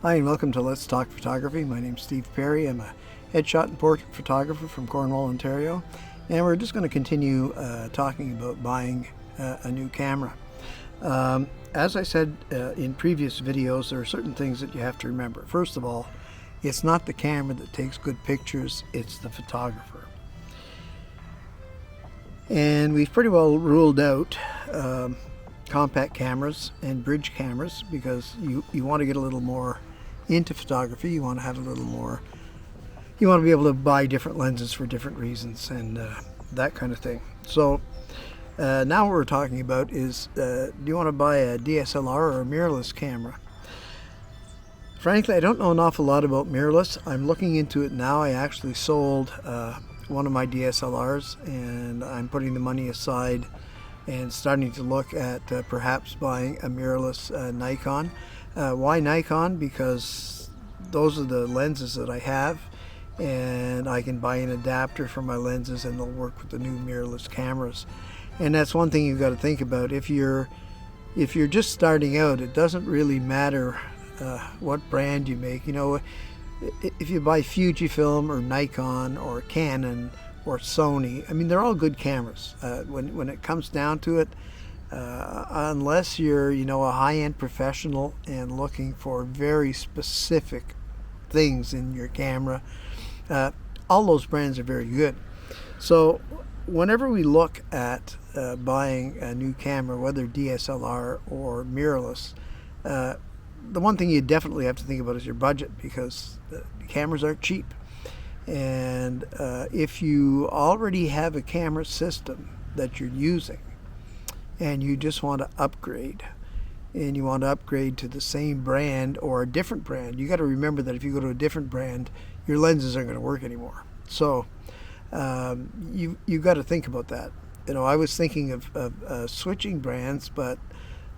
Hi and welcome to Let's Talk Photography. My name's Steve Perry. I'm a headshot and portrait photographer from Cornwall, Ontario, and we're just going to continue talking about buying a new camera. As I said in previous videos, there are certain things that you have to remember. First of all, it's not the camera that takes good pictures, it's the photographer. And we've pretty well ruled out compact cameras and bridge cameras because you want to get a little more into photography. You want to have a little more, you want to be able to buy different lenses for different reasons and that kind of thing. So now what we're talking about is do you want to buy a DSLR or a mirrorless camera? Frankly, I don't know an awful lot about mirrorless. I'm looking into it now. I actually sold one of my DSLRs and I'm putting the money aside and starting to look at perhaps buying a mirrorless Nikon. Why Nikon? Because those are the lenses that I have, and I can buy an adapter for my lenses and they'll work with the new mirrorless cameras. And that's one thing you've got to think about. If you're just starting out, it doesn't really matter what brand you make. You know, if you buy Fujifilm or Nikon or Canon or Sony, I mean, they're all good cameras. When it comes down to it, unless you're, a high-end professional and looking for very specific things in your camera, all those brands are very good. So whenever we look at buying a new camera, whether DSLR or mirrorless, the one thing you definitely have to think about is your budget, because the cameras aren't cheap. And if you already have a camera system that you're using and you just want to upgrade, and you want to upgrade to the same brand or a different brand, you got to remember that if you go to a different brand, your lenses aren't going to work anymore. So you got to think about that. I was thinking of switching brands, but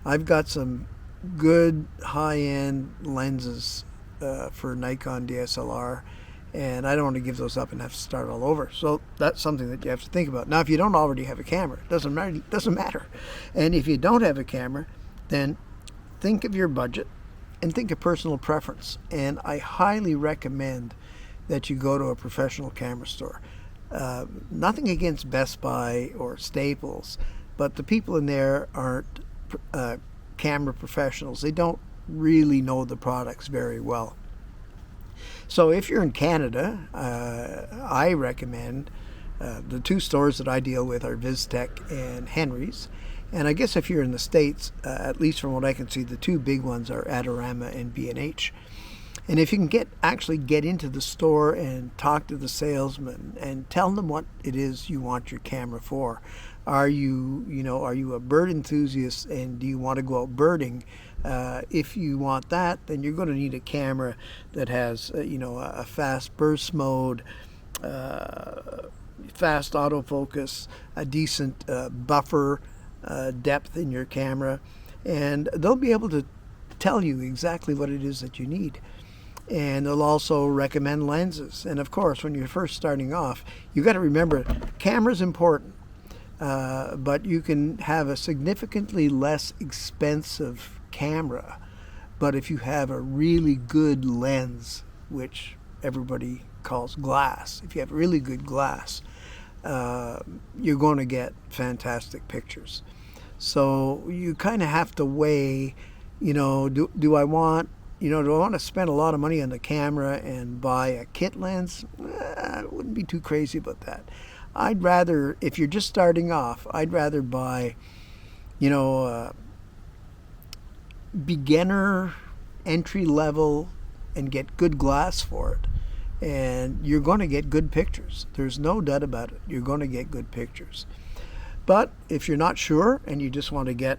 I've got some good high-end lenses for Nikon DSLR, and I don't want to give those up and have to start all over. So that's something that you have to think about. Now, if you don't already have a camera, it doesn't matter. And if you don't have a camera, then think of your budget and think of personal preference. And I highly recommend that you go to a professional camera store. Nothing against Best Buy or Staples, but the people in there aren't camera professionals. They don't really know the products very well. So if you're in Canada, I recommend the two stores that I deal with are VizTech and Henry's. And I guess if you're in the States, at least from what I can see, the two big ones are Adorama and B&H. And if you can actually get into the store and talk to the salesman and tell them what it is you want your camera for. Are you a bird enthusiast and do you want to go out birding? If you want that, then you're going to need a camera that has, a fast burst mode, fast autofocus, a decent buffer depth in your camera, and they'll be able to tell you exactly what it is that you need. And they'll also recommend lenses. And of course, when you're first starting off, you got to remember, camera's important, but you can have a significantly less expensive camera, but if you have a really good lens, which everybody calls glass, if you have really good glass, you're going to get fantastic pictures. So you kind of have to weigh, do I want to spend a lot of money on the camera and buy a kit lens? I wouldn't be too crazy about that. I'd rather, if you're just starting off, I'd rather buy, beginner entry level and get good glass for it. And you're going to get good pictures. There's no doubt about it. You're going to get good pictures. But if you're not sure and you just want to get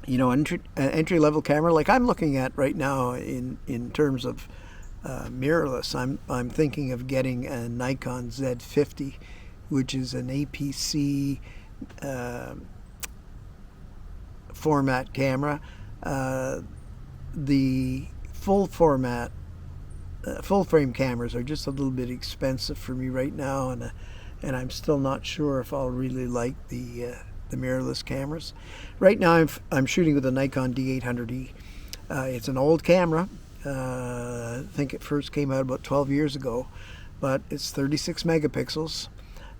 an entry-level camera, like I'm looking at right now in terms of mirrorless, I'm thinking of getting a Nikon Z50, which is an APC format camera. The full format, full frame cameras are just a little bit expensive for me right now, and I'm still not sure if I'll really like the mirrorless cameras. Right now I'm shooting with a Nikon D800E. It's an old camera, I think it first came out about 12 years ago, but it's 36 megapixels,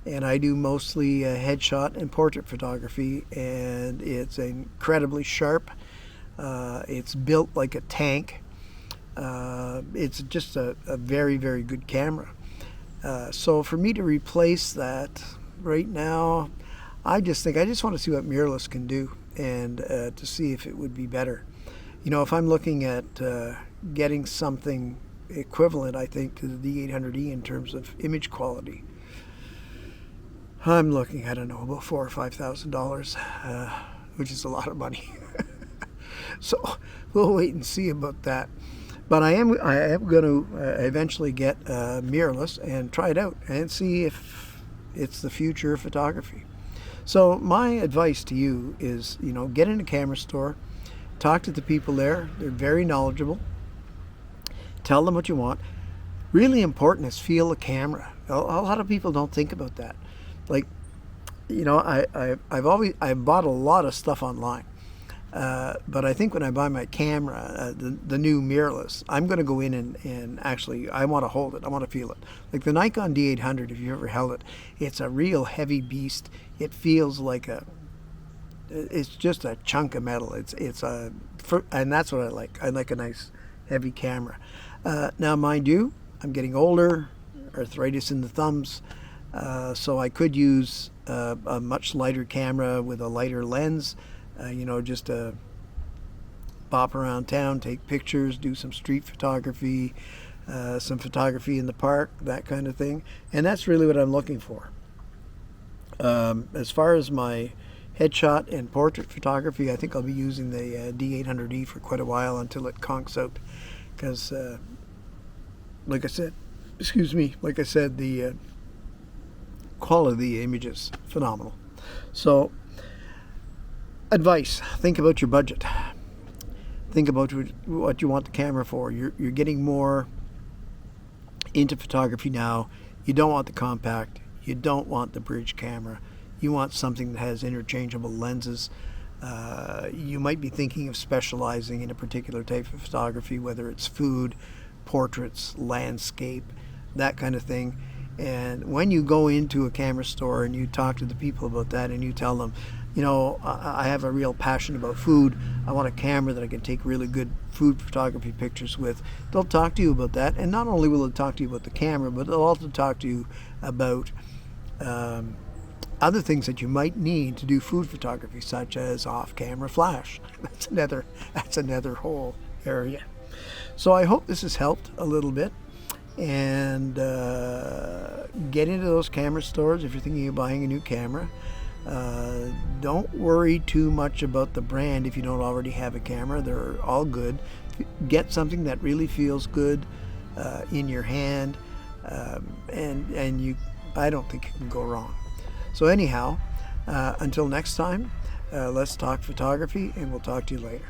and I do mostly headshot and portrait photography, and it's incredibly sharp. It's built like a tank. It's just a very, very good camera. So for me to replace that right now, I just want to see what mirrorless can do, and to see if it would be better. If I'm looking at getting something equivalent, I think, to the D800E in terms of image quality, I'm looking, I don't know, about $4,000 or $5,000, which is a lot of money. So we'll wait and see about that. But I am going to eventually get mirrorless and try it out and see if it's the future of photography. So my advice to you is, get in a camera store, talk to the people there. They're very knowledgeable. Tell them what you want. Really important is feel the camera. A lot of people don't think about that. Like, I've bought a lot of stuff online. But I think when I buy my camera, the new mirrorless, I'm going to go in and actually, I want to hold it. I want to feel it. Like the Nikon D800, if you ever held it, it's a real heavy beast. It feels like it's just a chunk of metal. And that's what I like. I like a nice heavy camera. Now, mind you, I'm getting older, arthritis in the thumbs, so I could use a much lighter camera with a lighter lens. Just to bop around town, take pictures, do some street photography, some photography in the park, that kind of thing. And that's really what I'm looking for. As far as my headshot and portrait photography, I think I'll be using the D800E for quite a while until it conks out. Because, like I said, the quality of the image is phenomenal. So, advice: think about your budget. Think about what you want the camera for. You're getting more into photography now. You don't want the compact. You don't want the bridge camera. You want something that has interchangeable lenses. You might be thinking of specializing in a particular type of photography, whether it's food, portraits, landscape, that kind of thing. And when you go into a camera store and you talk to the people about that and you tell them, I have a real passion about food. I want a camera that I can take really good food photography pictures with. They'll talk to you about that. And not only will they talk to you about the camera, but they'll also talk to you about other things that you might need to do food photography, such as off-camera flash. That's another whole area. So I hope this has helped a little bit. And get into those camera stores if you're thinking of buying a new camera. Don't worry too much about the brand if you don't already have a camera. They're all good. Get something that really feels good in your hand, and I don't think you can go wrong. So anyhow, until next time, let's talk photography, and we'll talk to you later.